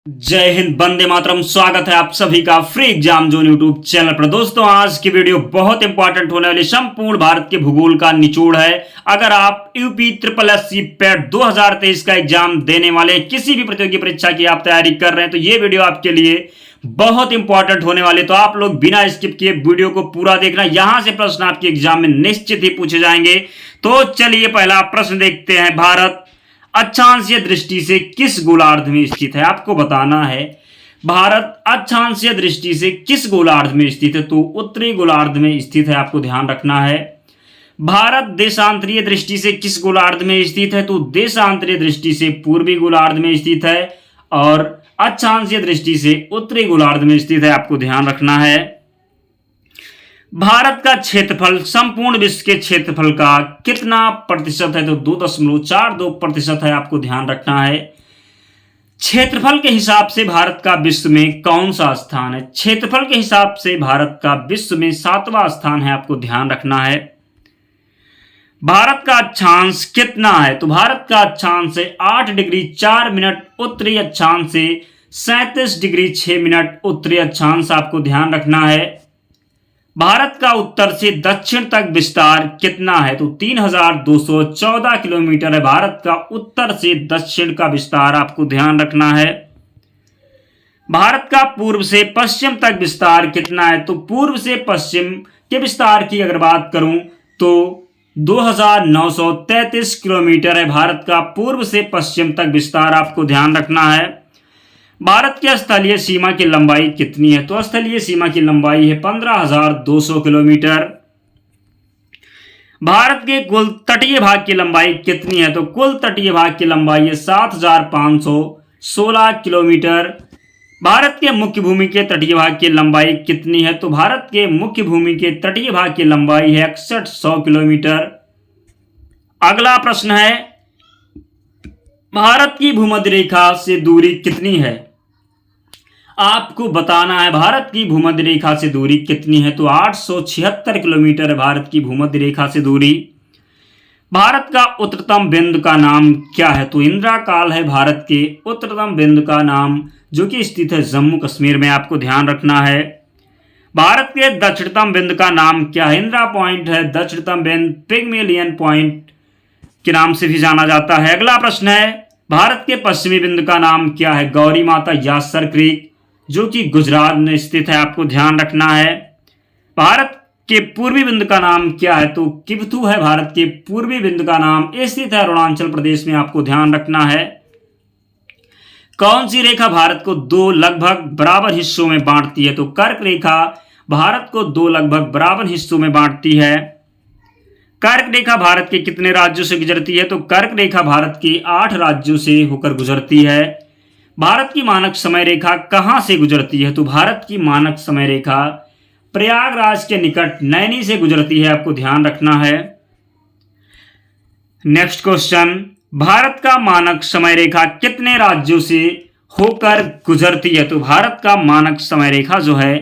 जय हिंद, वंदे मातरम। स्वागत है आप सभी का free exam zone YouTube channel पर। दोस्तों, आज की वीडियो बहुत इंपॉर्टेंट होने वाली संपूर्ण भारत के भूगोल का निचोड़ है। अगर आप UP triple S C PET 2023 का एग्जाम देने वाले, किसी भी प्रतियोगी परीक्षा की आप तैयारी कर रहे हैं, तो ये वीडियो आपके लिए बहुत इंपॉर्टेंट होने वाले। तो आप लोग बिना स्किप किए वीडियो को पूरा देखना। यहां से प्रश्न आपके एग्जाम में निश्चित ही पूछे जाएंगे। तो चलिए पहला प्रश्न देखते हैं। भारत अक्षांशीय दृष्टि से किस गोलार्ध में स्थित है? आपको बताना है भारत अक्षांशीय दृष्टि से किस गोलार्ध में स्थित है। तो उत्तरी गोलार्ध में स्थित है, आपको ध्यान रखना है। भारत देशांतरीय दृष्टि से किस गोलार्ध में स्थित है? तो देशांतरीय दृष्टि से पूर्वी गोलार्ध में स्थित है और अक्षांशीय दृष्टि से उत्तरी गोलार्ध में स्थित है, आपको ध्यान रखना है। भारत का क्षेत्रफल संपूर्ण विश्व के क्षेत्रफल का कितना प्रतिशत है? तो 2.42% है, आपको ध्यान रखना है। क्षेत्रफल के हिसाब से भारत का विश्व में कौन सा स्थान है? क्षेत्रफल के हिसाब से भारत का विश्व में 7वां स्थान है, आपको ध्यान रखना है। भारत का अक्षांश कितना है? तो भारत का अक्षांश है 8 डिग्री 4 मिनट उत्तरी अक्षांश से 37 डिग्री 6 मिनट उत्तरी अक्षांश, आपको ध्यान रखना है। भारत का उत्तर से दक्षिण तक विस्तार कितना है? तो 3214 किलोमीटर है भारत का उत्तर से दक्षिण का विस्तार, आपको ध्यान रखना है। भारत का पूर्व से पश्चिम तक विस्तार कितना है? तो पूर्व से पश्चिम के विस्तार की अगर बात करूं तो 2933 किलोमीटर है भारत का पूर्व से पश्चिम तक विस्तार, आपको ध्यान रखना है। भारत की स्थलीय सीमा की लंबाई कितनी है? तो स्थलीय सीमा की लंबाई है 15,200 किलोमीटर। भारत के कुल तटीय भाग की लंबाई कितनी है? तो कुल तटीय भाग की लंबाई है 7,516 किलोमीटर। भारत के मुख्य भूमि के तटीय भाग की लंबाई कितनी है? तो भारत के मुख्य भूमि के तटीय भाग की लंबाई है 6100 किलोमीटर। अगला प्रश्न है, भारत की भूमध्य रेखा से दूरी कितनी है? आपको बताना है भारत की भूमध्य रेखा से दूरी कितनी है? तो 876 किलोमीटर है भारत की भूमध्य रेखा से दूरी। भारत का उच्चतम बिंदु का नाम क्या है? तो इंदिरा काल है भारत के उच्चतम बिंदु का नाम, जो कि स्थित है जम्मू कश्मीर में, आपको ध्यान रखना है। भारत के दक्षिणतम बिंदु का नाम क्या है? इंदिरा पॉइंट है दक्षिणतम बिंदु, पिग्मेलियन पॉइंट के नाम से भी जाना जाता है। अगला प्रश्न है, भारत के पश्चिमी बिंदु का नाम क्या है? गौरी माता यासर क्रीक, जो कि गुजरात में स्थित है, आपको ध्यान रखना है। भारत के पूर्वी बिंदु का नाम क्या है? तो किबथू है भारत के पूर्वी बिंदु का नाम, स्थित है अरुणाचल प्रदेश में, आपको ध्यान रखना है। कौन सी रेखा भारत को दो लगभग बराबर हिस्सों में बांटती है? तो कर्क रेखा भारत को दो लगभग बराबर हिस्सों में बांटती है। कर्क रेखा भारत के कितने राज्यों से गुजरती है? तो कर्क रेखा भारत के 8 राज्यों से होकर गुजरती है। भारत की मानक समय रेखा कहां से गुजरती है? तो भारत की मानक समय रेखा प्रयागराज के निकट नैनी से गुजरती है, आपको ध्यान रखना है। नेक्स्ट क्वेश्चन, भारत का मानक समय रेखा कितने राज्यों से होकर गुजरती है? तो भारत का मानक समय रेखा जो है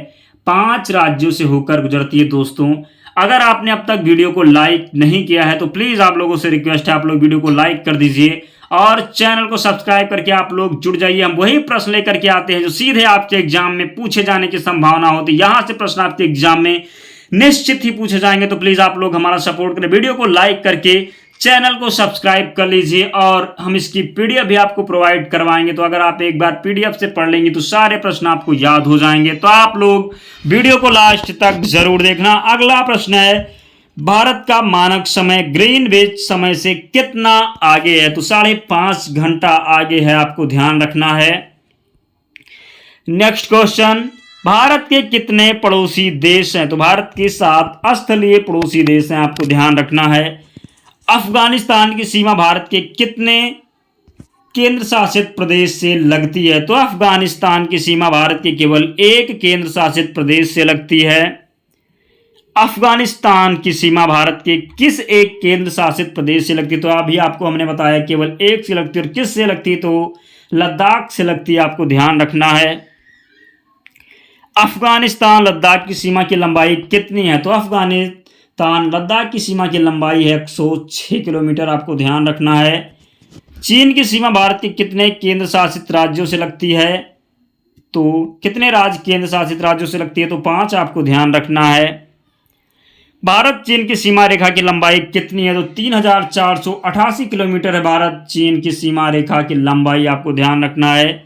5 राज्यों से होकर गुजरती है। दोस्तों, अगर आपने अब तक वीडियो को लाइक नहीं किया है तो प्लीज आप लोगों से रिक्वेस्ट है, आप लोग वीडियो को लाइक कर दीजिए और चैनल को सब्सक्राइब करके आप लोग जुड़ जाइए। हम वही प्रश्न लेकर के आते हैं जो सीधे आपके एग्जाम में पूछे जाने की संभावना होती है। यहां से प्रश्न आपके एग्जाम में निश्चित ही पूछे जाएंगे। तो प्लीज आप लोग हमारा सपोर्ट करें, वीडियो को लाइक करके चैनल को सब्सक्राइब कर लीजिए और हम इसकी पीडीएफ भी आपको प्रोवाइड करवाएंगे। तो अगर आप एक बार पीडीएफ से पढ़ लेंगे तो सारे प्रश्न आपको याद हो जाएंगे। तो आप लोग वीडियो को लास्ट तक जरूर देखना। अगला प्रश्न है, भारत का मानक समय ग्रीनविच समय से कितना आगे है? तो 5.5 घंटा आगे है, आपको ध्यान रखना है। नेक्स्ट क्वेश्चन, भारत के कितने पड़ोसी देश हैं? तो भारत के 7 स्थलीय पड़ोसी देश हैं, आपको ध्यान रखना है। अफगानिस्तान की सीमा भारत के कितने केंद्र शासित प्रदेश से लगती है? तो अफगानिस्तान की सीमा भारत के केवल एक केंद्र शासित प्रदेश से लगती है। अफगानिस्तान की सीमा भारत के किस एक केंद्र शासित प्रदेश से लगती है? तो अभी आपको हमने बताया केवल एक से लगती है। और किस से लगती है? तो लद्दाख से लगती है, आपको ध्यान रखना है। अफगानिस्तान लद्दाख की सीमा की लंबाई कितनी है? तो अफगानिस्तान लद्दाख की सीमा की लंबाई है 106 किलोमीटर, आपको ध्यान रखना है। चीन की सीमा भारत के कितने केंद्र शासित राज्यों से लगती है? तो कितने राज्य केंद्र शासित राज्यों से लगती है? तो 5 आपको ध्यान रखना है। भारत चीन की सीमा रेखा की लंबाई कितनी है? तो 3488 किलोमीटर है भारत चीन की सीमा रेखा की लंबाई, आपको ध्यान रखना है।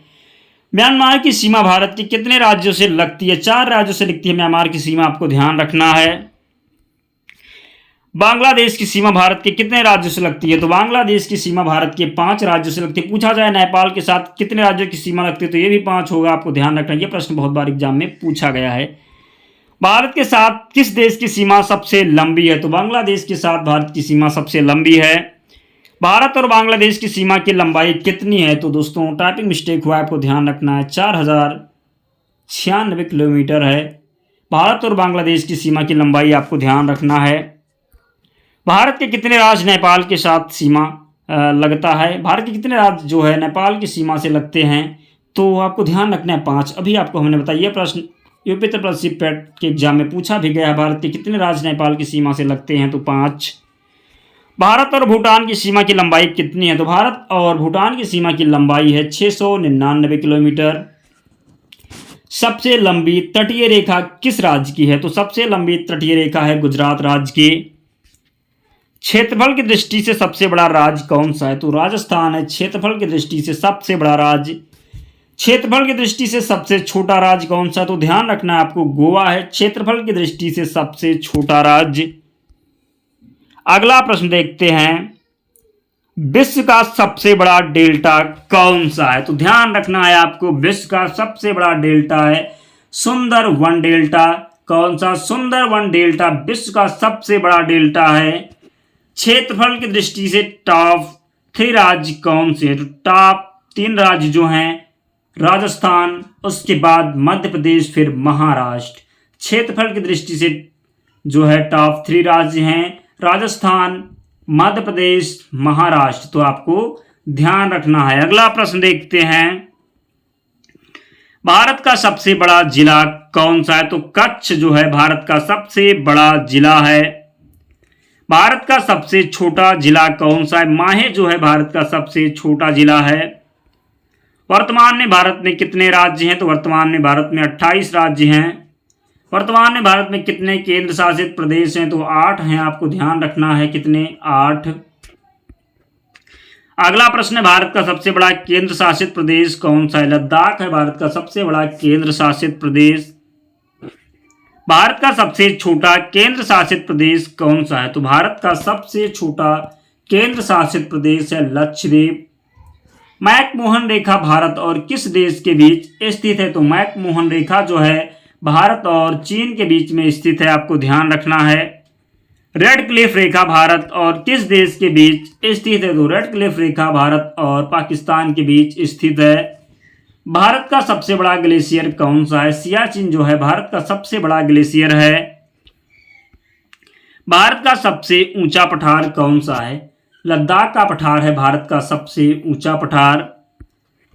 म्यांमार की सीमा भारत की कितने राज्यों से लगती है? 4 राज्यों से लगती है म्यांमार की सीमा, आपको ध्यान रखना है। बांग्लादेश की सीमा भारत के कितने राज्यों से लगती है? तो बांग्लादेश की सीमा भारत के 5 राज्यों से लगती है। पूछा जाए नेपाल के साथ कितने राज्यों की सीमा लगती है? तो ये भी 5 होगा, आपको ध्यान रखना। ये प्रश्न बहुत बार एग्जाम में पूछा गया है। भारत के साथ किस देश की सीमा सबसे लंबी है? तो बांग्लादेश के साथ भारत की सीमा सबसे लंबी है। भारत और बांग्लादेश की सीमा की लंबाई कितनी है? तो दोस्तों टाइपिंग मिस्टेक हुआ, आपको ध्यान रखना है। 4096 किलोमीटर है भारत और बांग्लादेश की सीमा की लंबाई, आपको ध्यान रखना है। भारत के कितने राज्य नेपाल के साथ सीमा लगता है? भारत के कितने राज्य जो है नेपाल की सीमा से लगते हैं? तो आपको ध्यान रखना है 5। अभी आपको हमने बताया, यह प्रश्न यूपी त्रिपक्षीय पैट के एग्जाम में पूछा भी गया। भारत के कितने राज्य नेपाल की सीमा से लगते हैं? तो 5। भारत और भूटान की सीमा की लंबाई कितनी है? तो भारत और भूटान की सीमा की लंबाई है 699 किलोमीटर। सबसे लंबी तटीय रेखा किस राज्य की है? तो सबसे लंबी तटीय रेखा है गुजरात राज्य की। क्षेत्रफल की दृष्टि से सबसे बड़ा राज्य कौन सा है? तो राजस्थान है क्षेत्रफल की दृष्टि से सबसे बड़ा राज्य। क्षेत्रफल की दृष्टि से सबसे छोटा राज्य कौन सा? तो ध्यान रखना है आपको, गोवा है क्षेत्रफल की दृष्टि से सबसे छोटा राज्य। अगला प्रश्न देखते हैं, विश्व का सबसे बड़ा डेल्टा कौन सा है? तो ध्यान रखना है आपको, विश्व का सबसे बड़ा डेल्टा है सुंदरवन डेल्टा। कौन सा? सुंदरवन डेल्टा विश्व का सबसे बड़ा डेल्टा है। क्षेत्रफल की दृष्टि से टॉप 3 राज्य कौन से हैं? तो टॉप 3 राज्य जो हैं राजस्थान, उसके बाद मध्य प्रदेश, फिर महाराष्ट्र। क्षेत्रफल की दृष्टि से जो है टॉप 3 राज्य हैं राजस्थान, मध्य प्रदेश, महाराष्ट्र। तो आपको ध्यान रखना है। अगला प्रश्न देखते हैं, भारत का सबसे बड़ा जिला कौन सा है? तो कच्छ जो है भारत का सबसे बड़ा जिला है। भारत का सबसे छोटा जिला कौन सा है? माहे जो है भारत का सबसे छोटा जिला है। वर्तमान में भारत में कितने राज्य हैं? तो वर्तमान में भारत में 28 राज्य हैं। वर्तमान में भारत में कितने केंद्र शासित प्रदेश हैं? तो 8 हैं, आपको ध्यान रखना है। कितने? 8। अगला प्रश्न है, भारत का सबसे बड़ा केंद्र शासित प्रदेश कौन सा है? लद्दाख है भारत का सबसे बड़ा केंद्र शासित प्रदेश। भारत का सबसे छोटा केंद्र शासित प्रदेश कौन सा है? तो भारत का सबसे छोटा केंद्र शासित प्रदेश है लक्षद्वीप। मैकमोहन रेखा भारत और किस देश के बीच स्थित है? तो मैकमोहन रेखा जो है भारत और चीन के बीच में स्थित है, आपको ध्यान रखना है। रेड क्लिफ रेखा भारत और किस देश के बीच स्थित है? तो रेड क्लिफ रेखा भारत और पाकिस्तान के बीच स्थित है। भारत का सबसे बड़ा ग्लेशियर कौन सा है? सियाचिन जो है भारत का सबसे बड़ा ग्लेशियर है। भारत का सबसे ऊंचा पठार कौन सा है? लद्दाख का पठार है भारत का सबसे ऊंचा पठार।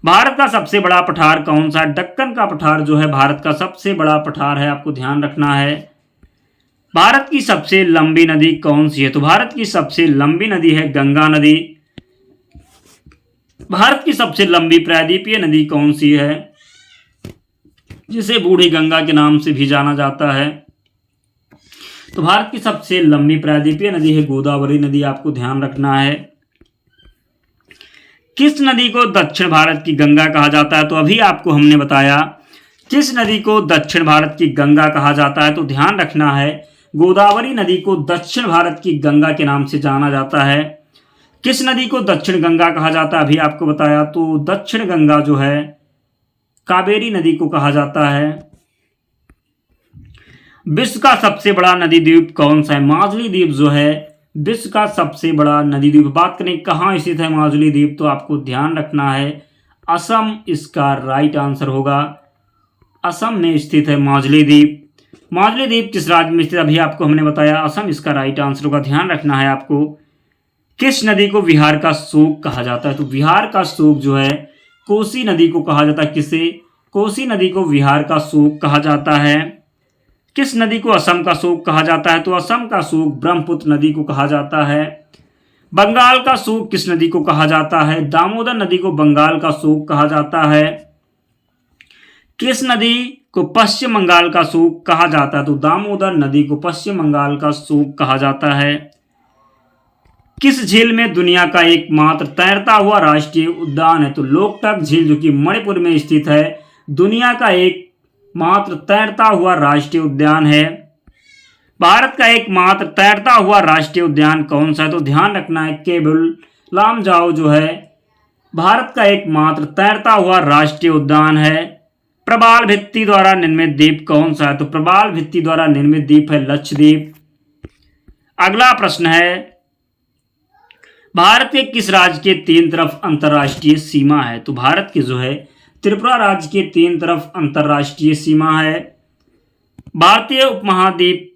भारत का सबसे बड़ा पठार कौन सा है? दक्कन का पठार जो है भारत का सबसे बड़ा पठार है, आपको ध्यान रखना है। भारत की सबसे लंबी नदी कौन सी है? तो भारत की सबसे लंबी नदी है गंगा नदी। भारत की सबसे लंबी प्रायद्वीपीय नदी कौन सी है, जिसे बूढ़ी गंगा के नाम से भी जाना जाता है? तो भारत की सबसे लंबी प्रायद्वीपीय नदी है गोदावरी नदी, आपको ध्यान रखना है। किस नदी को दक्षिण भारत की गंगा कहा जाता है? तो अभी आपको हमने बताया किस नदी को दक्षिण भारत की गंगा कहा जाता है, तो ध्यान रखना है गोदावरी नदी को दक्षिण भारत की गंगा के नाम से जाना जाता है। किस नदी को दक्षिण गंगा कहा जाता है? अभी आपको बताया, तो दक्षिण गंगा जो है कावेरी नदी को कहा जाता है। विश्व का सबसे बड़ा नदी द्वीप कौन सा है? माजुली द्वीप जो है विश्व का सबसे बड़ा नदी द्वीप। बात करें कहाँ स्थित है माजुली द्वीप, तो आपको ध्यान रखना है असम इसका राइट आंसर होगा। असम में स्थित है माजुली द्वीप। माजुली द्वीप किस राज्य में स्थित? अभी आपको हमने बताया असम इसका राइट आंसर होगा। ध्यान रखना है आपको। किस नदी को बिहार का शोक कहा जाता है? तो बिहार का शोक जो है कोसी नदी को कहा जाता है। किसे? कोसी नदी को बिहार का शोक कहा जाता है। किस नदी को असम का शोक कहा जाता है? तो असम का शोक ब्रह्मपुत्र नदी को कहा जाता है। बंगाल का शोक किस नदी को कहा जाता है? दामोदर नदी को बंगाल का शोक कहा जाता है। किस नदी को पश्चिम बंगाल का सूख कहा जाता है? तो दामोदर नदी को पश्चिम बंगाल का सूख कहा जाता है। किस झील में दुनिया का एकमात्र तैरता हुआ राष्ट्रीय उद्यान है? तो लोकटक झील, जो कि मणिपुर में स्थित है, दुनिया का एकमात्र तैरता हुआ राष्ट्रीय उद्यान है। भारत का एकमात्र तैरता हुआ राष्ट्रीय उद्यान कौन सा है? तो ध्यान रखना है केबुल लामजाओ जो है भारत का एकमात्र तैरता हुआ राष्ट्रीय उद्यान है। प्रबाल भित्ति द्वारा निर्मित द्वीप कौन सा है? तो प्रबाल भित्ति द्वारा निर्मित द्वीप है लक्षद्वीप। अगला प्रश्न है, भारत के किस राज्य के तीन तरफ अंतर्राष्ट्रीय सीमा है? तो भारत के जो है त्रिपुरा राज्य के तीन तरफ अंतर्राष्ट्रीय सीमा है। भारतीय उपमहाद्वीप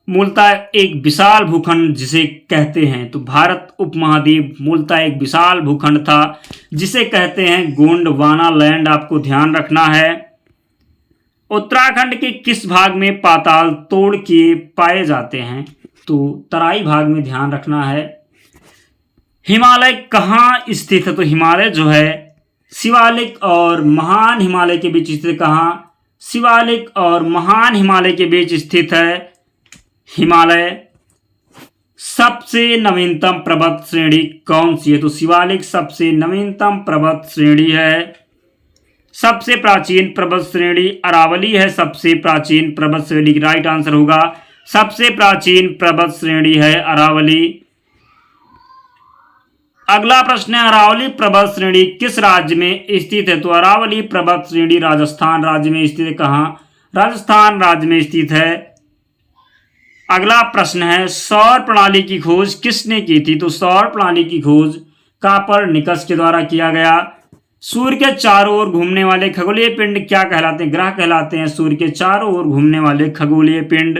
मूलतः एक विशाल भूखंड जिसे कहते हैं, तो भारत उपमहाद्वीप मूलतः एक विशाल भूखंड था जिसे कहते हैं गोंडवाना लैंड, आपको ध्यान रखना है। उत्तराखंड के किस भाग में पाताल तोड़ के पाए जाते हैं? तो तराई भाग में, ध्यान रखना है। हिमालय कहाँ स्थित है? तो हिमालय जो है शिवालिक और महान हिमालय के बीच स्थित, कहाँ? शिवालिक और महान हिमालय के बीच स्थित है हिमालय। सबसे नवीनतम पर्वत श्रेणी कौन सी है? तो शिवालिक सबसे नवीनतम पर्वत श्रेणी है। सबसे प्राचीन पर्वत श्रेणी अरावली है। सबसे प्राचीन पर्वत श्रेणी, राइट आंसर होगा सबसे प्राचीन पर्वत श्रेणी है अरावली। अगला प्रश्न है, अरावली पर्वत श्रेणी किस राज्य में स्थित है? तो अरावली पर्वत श्रेणी राजस्थान राज्य में स्थित है। कहाँ? राजस्थान राज्य में स्थित है। अगला प्रश्न है, सौर प्रणाली की खोज किसने की थी? तो सौर प्रणाली की खोज कोपरनिकस के द्वारा किया गया। सूर्य के चारों ओर घूमने वाले खगोलीय पिंड क्या कहलाते हैं? ग्रह कहलाते हैं। सूर्य के चारों ओर घूमने वाले खगोलीय पिंड।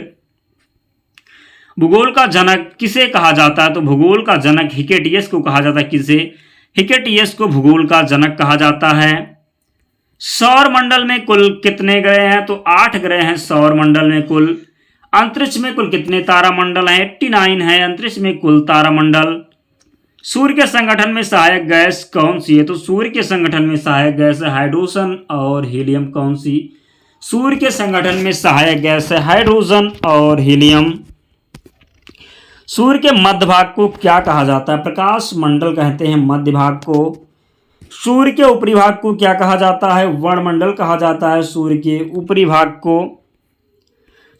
भूगोल का जनक किसे कहा जाता है? तो भूगोल का जनक हिकेटियस को कहा जाता है। किसे? हिकेटियस को भूगोल का जनक कहा जाता है। सौर मंडल में कुल कितने ग्रह हैं? तो 8 ग्रह हैं सौर मंडल में कुल। अंतरिक्ष में कुल कितने तारामंडल हैं? 89 है अंतरिक्ष में कुल तारामंडल। सूर्य के संगठन में सहायक गैस कौन सी है? तो सूर्य के संगठन में सहायक गैस है हाइड्रोजन और हीलियम। कौन सी? सूर्य के संगठन में सहायक गैस है हाइड्रोजन और हीलियम। सूर्य के मध्य भाग को क्या कहा जाता है? प्रकाश मंडल कहते हैं मध्य भाग को। सूर्य के ऊपरी भाग को क्या कहा जाता है? वर्णमंडल कहा जाता है सूर्य के ऊपरी भाग को।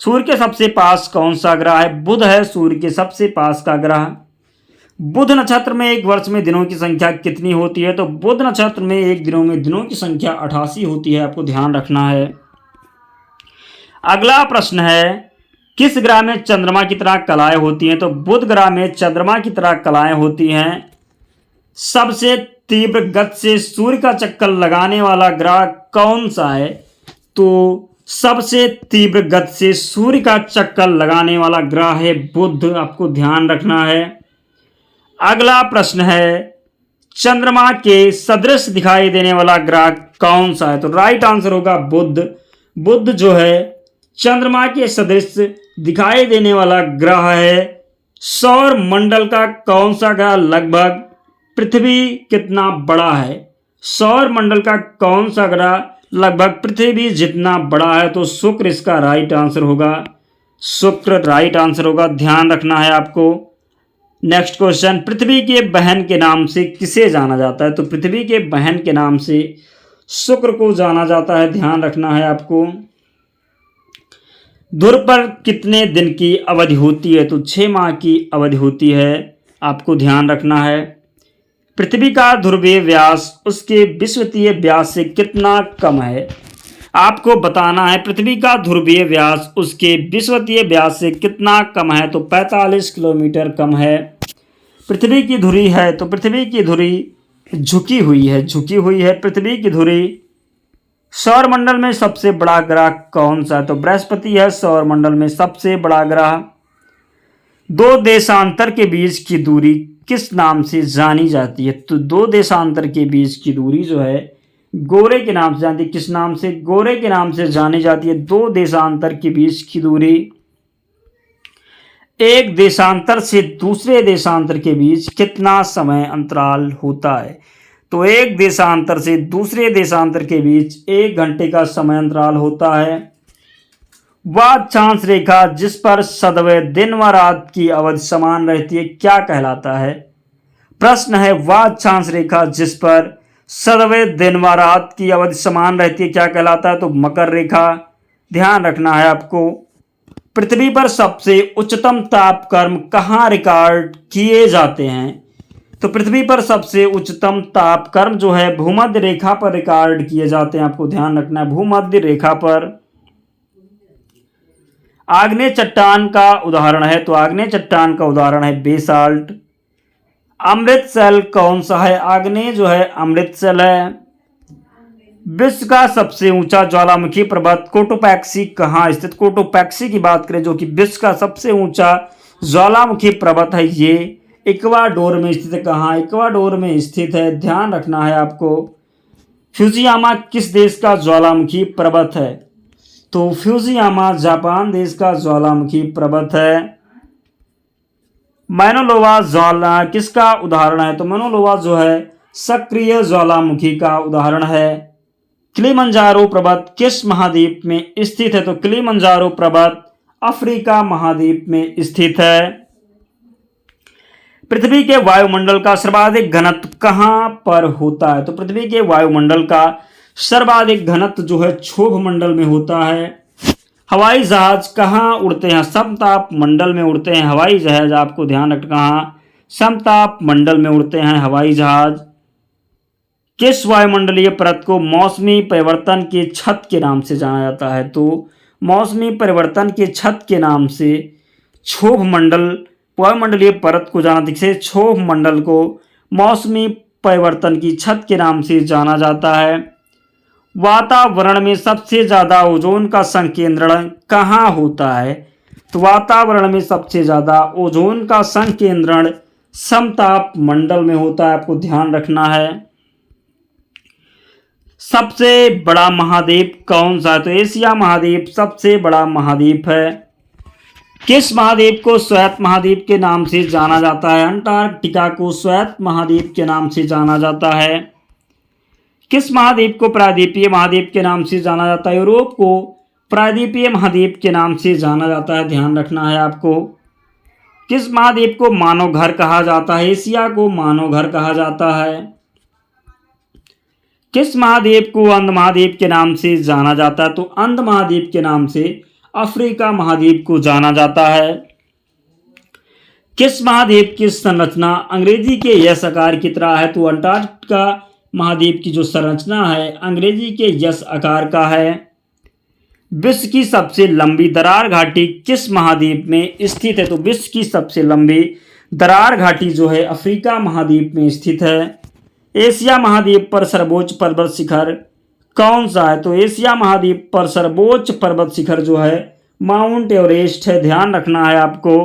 सूर्य के सबसे पास कौन सा ग्रह है? बुध है सूर्य के सबसे पास का ग्रह। बुध नक्षत्र में एक वर्ष में दिनों की संख्या कितनी होती है? तो बुध नक्षत्र में एक दिनों में दिनों की संख्या 88 होती है, आपको ध्यान रखना है। अगला प्रश्न है, किस ग्रह में चंद्रमा की तरह कलाएं होती हैं? तो बुध ग्रह में चंद्रमा की तरह कलाएं होती हैं। सबसे तीव्र गति से सूर्य का चक्कर लगाने वाला ग्रह कौन सा है? तो सबसे तीव्र गति से सूर्य का चक्कर लगाने वाला ग्रह है बुध, आपको ध्यान रखना है। अगला प्रश्न है, चंद्रमा के सदृश दिखाई देने वाला ग्रह कौन सा है? तो राइट आंसर होगा बुध। बुध जो है चंद्रमा के सदृश दिखाई देने वाला ग्रह है। सौर मंडल का कौन सा ग्रह लगभग पृथ्वी कितना बड़ा है? सौर मंडल का कौन सा ग्रह लगभग पृथ्वी जितना बड़ा है? तो शुक्र इसका राइट आंसर होगा। शुक्र राइट आंसर होगा, ध्यान रखना है आपको। नेक्स्ट क्वेश्चन, पृथ्वी के बहन के नाम से किसे जाना जाता है? तो पृथ्वी के बहन के नाम से शुक्र को जाना जाता है, ध्यान रखना है आपको। ध्रुव पर कितने दिन की अवधि होती है? तो 6 माह की अवधि होती है, आपको ध्यान रखना है। पृथ्वी का ध्रुवीय व्यास उसके विषुवतीय व्यास से कितना कम है? आपको बताना है पृथ्वी का ध्रुवीय व्यास उसके विषुवतीय व्यास से कितना कम है? तो 45 किलोमीटर कम है। पृथ्वी की धुरी है, तो पृथ्वी की धुरी झुकी हुई है पृथ्वी की धुरी। सौरमंडल में सबसे बड़ा ग्रह कौन सा है? तो बृहस्पति है सौरमंडल में सबसे बड़ा ग्रह। 2 देशांतर के बीच की दूरी किस नाम से जानी जाती है? तो 2 देशांतर के बीच की दूरी जो है गोरे के नाम से जानती है। किस नाम से? गोरे के नाम से जानी जाती है 2 देशांतर के बीच की दूरी। एक देशांतर से दूसरे देशांतर के बीच कितना समय अंतराल होता है? तो एक देशांतर से दूसरे देशांतर के बीच 1 घंटे का समय अंतराल होता है। वह अक्षांश रेखा जिस पर सदैव दिन व रात की अवधि समान रहती है क्या कहलाता है? प्रश्न है, वह अक्षांश रेखा जिस पर सदैव दिन व रात की अवधि समान रहती है क्या कहलाता है? तो मकर रेखा। ध्यान रखना है आपको। पृथ्वी पर सबसे उच्चतम तापक्रम कहाँ रिकॉर्ड किए जाते हैं? तो पृथ्वी पर सबसे उच्चतम तापक्रम जो है भूमध्य रेखा पर रिकॉर्ड किए जाते हैं। आपको ध्यान रखना है, भूमध्य रेखा पर। आग्नेय चट्टान का उदाहरण है, तो आग्नेय चट्टान का उदाहरण है बेसाल्ट। अमृतसर कौन सा है? आग्नेय जो है अमृतसर है। विश्व का सबसे ऊंचा ज्वालामुखी पर्वत कोटोपैक्सी कहाँ स्थित? कोटोपैक्सी की बात करें जो कि विश्व का सबसे ऊंचा ज्वालामुखी पर्वत है, ये इक्वाडोर में स्थित है। कहाँ? इक्वाडोर में स्थित है। ध्यान रखना है आपको। फ्यूजियामा किस देश का ज्वालामुखी पर्वत है? तो फ्यूजियामा जापान देश का ज्वालामुखी पर्वत है। मैनोलोवा ज्वाला किसका उदाहरण है? तो मैनोलोवा जो है सक्रिय ज्वालामुखी का उदाहरण है। किलिमंजारो पर्वत किस महाद्वीप में स्थित है? तो किलिमंजारो पर्वत अफ्रीका महाद्वीप में स्थित है। पृथ्वी के वायुमंडल का सर्वाधिक घनत्व कहां पर होता है? तो पृथ्वी के वायुमंडल का सर्वाधिक घनत्व जो है क्षोभ मंडल में होता है। हवाई जहाज कहां उड़ते हैं? समताप मंडल में उड़ते हैं हवाई जहाज। आपको ध्यान रखना, कहां? समताप मंडल में उड़ते हैं हवाई जहाज। किस वायुमंडलीय परत को मौसमी परिवर्तन के छत के नाम से जाना जाता है? तो मौसमी परिवर्तन के छत के नाम से क्षोभ मंडल वायुमंडलीय परत को जाना, जिसे क्षोभ मंडल को मौसमी परिवर्तन की छत के नाम से जाना जाता है। वातावरण में सबसे ज्यादा ओजोन का संकेंद्रण कहाँ होता है? तो वातावरण में सबसे ज्यादा ओजोन का संकेंद्रण समताप मंडल में होता है। आपको ध्यान रखना है। सबसे बड़ा महाद्वीप कौन सा है? तो एशिया महाद्वीप सबसे बड़ा महाद्वीप है। किस महाद्वीप को श्वेत महाद्वीप के नाम से जाना जाता है? अंटार्कटिका को श्वेत महाद्वीप के नाम से जाना जाता है। किस महाद्वीप को प्रायद्वीपीय महाद्वीप के नाम से जाना जाता है? यूरोप को प्रायद्वीपीय महाद्वीप के नाम से जाना जाता है। ध्यान रखना है आपको। किस महाद्वीप को मानव घर कहा जाता है? एशिया को मानव घर कहा जाता है। किस महाद्वीप को अंध महाद्वीप के नाम से जाना जाता है? तो अंध महाद्वीप के नाम से अफ्रीका महाद्वीप को जाना जाता है। किस महाद्वीप की संरचना अंग्रेजी के यस आकार की तरह है? तो अंटार्कटिका महाद्वीप की जो संरचना है अंग्रेजी के यस आकार का है। विश्व की सबसे लंबी दरार घाटी किस महाद्वीप में स्थित है? तो विश्व की सबसे लंबी दरार घाटी जो है अफ्रीका महाद्वीप में स्थित है। एशिया महाद्वीप पर सर्वोच्च पर्वत शिखर कौन सा है? तो एशिया महाद्वीप पर सर्वोच्च पर्वत शिखर जो है माउंट एवरेस्ट है। ध्यान रखना है आपको।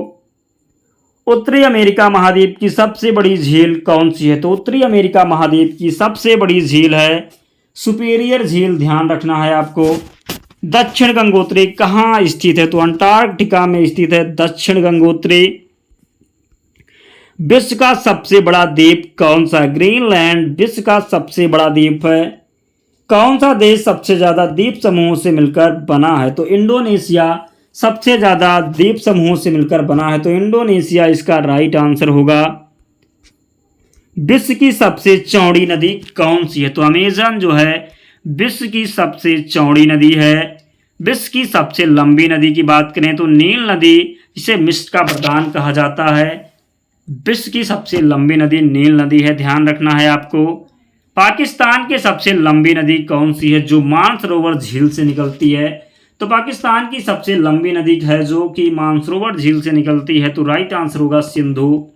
उत्तरी अमेरिका महाद्वीप की सबसे बड़ी झील कौन सी है? तो उत्तरी अमेरिका महाद्वीप की सबसे बड़ी झील है सुपीरियर झील। ध्यान रखना है आपको। दक्षिण गंगोत्री कहाँ स्थित है? तो अंटार्कटिका में स्थित है दक्षिण गंगोत्री। विश्व का सबसे बड़ा द्वीप कौन सा? ग्रीनलैंड विश्व का सबसे बड़ा द्वीप है। कौन सा देश सबसे ज्यादा द्वीप समूहों से मिलकर बना है? तो इंडोनेशिया सबसे ज्यादा द्वीप समूहों से मिलकर बना है। तो इंडोनेशिया इसका राइट आंसर होगा। विश्व की सबसे चौड़ी नदी कौन सी है? तो अमेजन जो है विश्व की सबसे चौड़ी नदी है। विश्व की सबसे लंबी नदी की बात करें तो नील नदी, जिसे मिस्र का वरदान कहा जाता है। विश्व की सबसे लंबी नदी नील नदी है। ध्यान रखना है आपको। पाकिस्तान की सबसे लंबी नदी कौन सी है जो मानसरोवर झील से निकलती है? तो पाकिस्तान की सबसे लंबी नदी है जो कि मानसरोवर झील से निकलती है। तो राइट आंसर होगा सिंधु।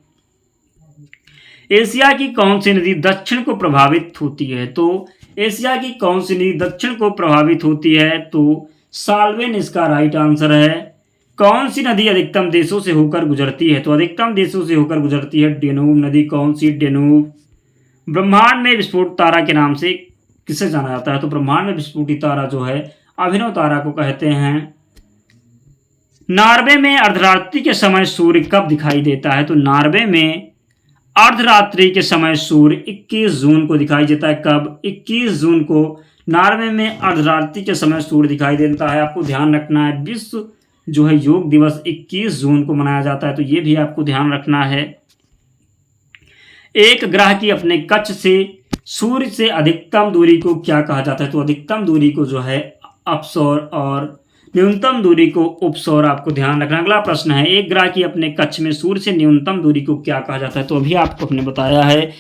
एशिया की कौन सी नदी दक्षिण को प्रभावित होती है? तो एशिया की कौन सी नदी दक्षिण को प्रभावित होती है? तो साल्वेन इसका राइट आंसर है। कौन सी नदी अधिकतम देशों से होकर गुजरती है? तो अधिकतम देशों से होकर गुजरती है डेन्यूब नदी। कौन सी? डेन्यूब। ब्रह्मांड में विस्फोट तारा के नाम से किसे जाना जाता है? तो ब्रह्मांड में विस्फोटी तारा जो है अभिनव तारा को कहते हैं। नॉर्वे में अर्धरात्रि के समय सूर्य कब दिखाई देता है? तो नॉर्वे में अर्धरात्रि के समय सूर्य 21 जून को दिखाई देता है। कब? 21 जून को नॉर्वे में अर्धरात्रि के समय सूर्य दिखाई देता है। आपको ध्यान रखना है विश्व जो है योग दिवस 21 जून को मनाया जाता है, तो ये भी आपको ध्यान रखना है। एक ग्रह की अपने कक्ष से सूर्य से अधिकतम दूरी को क्या कहा जाता है? तो अधिकतम दूरी को जो है अपसौर और न्यूनतम दूरी को उपसौर। आपको ध्यान रखना। अगला प्रश्न है, एक ग्रह की अपने कक्ष में सूर्य से न्यूनतम दूरी को क्या कहा जाता है? तो अभी आपको हमने बताया है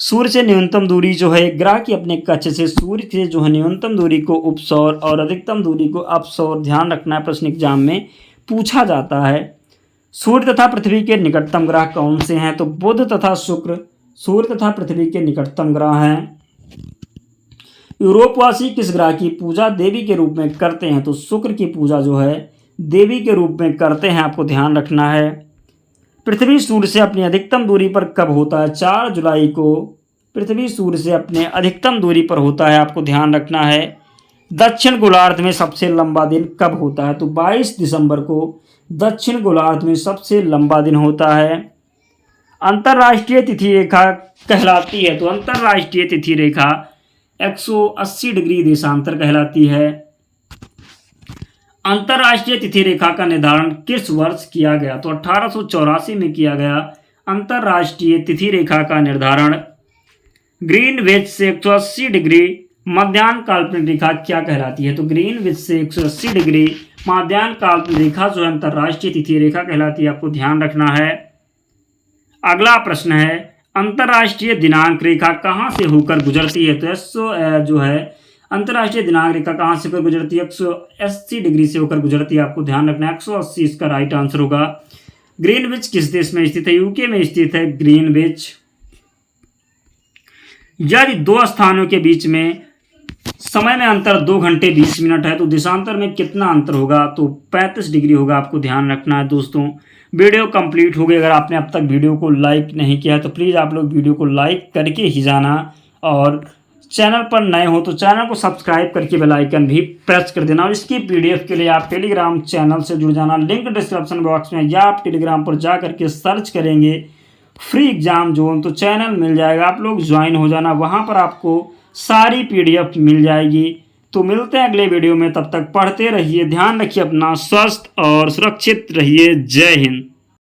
सूर्य से न्यूनतम दूरी जो है ग्रह की अपने कक्ष से सूर्य से जो है न्यूनतम दूरी को उपसौर और अधिकतम दूरी को अपसौर। ध्यान रखना है, प्रश्न एग्जाम में पूछा जाता है। सूर्य तथा पृथ्वी के निकटतम ग्रह कौन से हैं? तो बुध तथा शुक्र सूर्य तथा पृथ्वी के निकटतम ग्रह हैं। यूरोपवासी किस ग्रह की पूजा देवी के रूप में करते हैं? तो शुक्र की पूजा जो है देवी के रूप में करते हैं। आपको ध्यान रखना है। पृथ्वी सूर्य से अपनी अधिकतम दूरी पर कब होता है? 4 जुलाई को पृथ्वी सूर्य से अपने अधिकतम दूरी पर होता है। आपको ध्यान रखना है। दक्षिण गोलार्ध में सबसे लंबा दिन कब होता है? तो 22 दिसंबर को दक्षिण गोलार्ध में सबसे लंबा दिन होता है। अंतर्राष्ट्रीय तिथि रेखा कहलाती है। तो अंतर्राष्ट्रीय तिथि रेखा 180 डिग्री देशांतर कहलाती है। अंतर्राष्ट्रीय तिथि रेखा का निर्धारण किस वर्ष किया गया? तो 1884 में किया गया अंतर्राष्ट्रीय तिथि रेखा का निर्धारण। ग्रीनविच से 180 डिग्री मध्याह्न काल्पनिक रेखा क्या कहलाती है? तो ग्रीनविच से 180 डिग्री मध्याह्न काल्पनिक रेखा जो है अंतर्राष्ट्रीय तिथि रेखा कहलाती है। आपको ध्यान रखना है। अगला प्रश्न है, अंतर्राष्ट्रीय दिनांक रेखा कहाँ से होकर गुजरती है? तो जो है अंतर्राष्ट्रीय दिनांक रेखा कहाँ से होकर गुजरती है? 180 डिग्री से होकर गुजरती है। आपको ध्यान रखना है। 180 इसका राइट आंसर होगा। ग्रीनविच किस देश में स्थित है? यूके में स्थित है ग्रीनविच। यदि दो स्थानों के बीच में समय में अंतर 2 घंटे 20 मिनट है तो देशांतर में कितना अंतर होगा? तो 35 डिग्री होगा। आपको ध्यान रखना है। दोस्तों वीडियो कंप्लीट हो गई। अगर आपने अब तक वीडियो को लाइक नहीं किया है तो प्लीज़ आप लोग वीडियो को लाइक करके ही जाना, और चैनल पर नए हो तो चैनल को सब्सक्राइब करके बेल आइकन भी प्रेस कर देना। और इसकी पीडीएफ के लिए आप टेलीग्राम चैनल से जुड़ जाना। लिंक डिस्क्रिप्शन बॉक्स में, या आप टेलीग्राम पर जा करके सर्च करेंगे फ्री एग्जाम जोन तो चैनल मिल जाएगा। आप लोग ज्वाइन हो जाना, वहाँ पर आपको सारी पीडीएफ मिल जाएगी। तो मिलते हैं अगले वीडियो में। तब तक पढ़ते रहिए, ध्यान रखिए अपना, स्वस्थ और सुरक्षित रहिए। जय हिंद।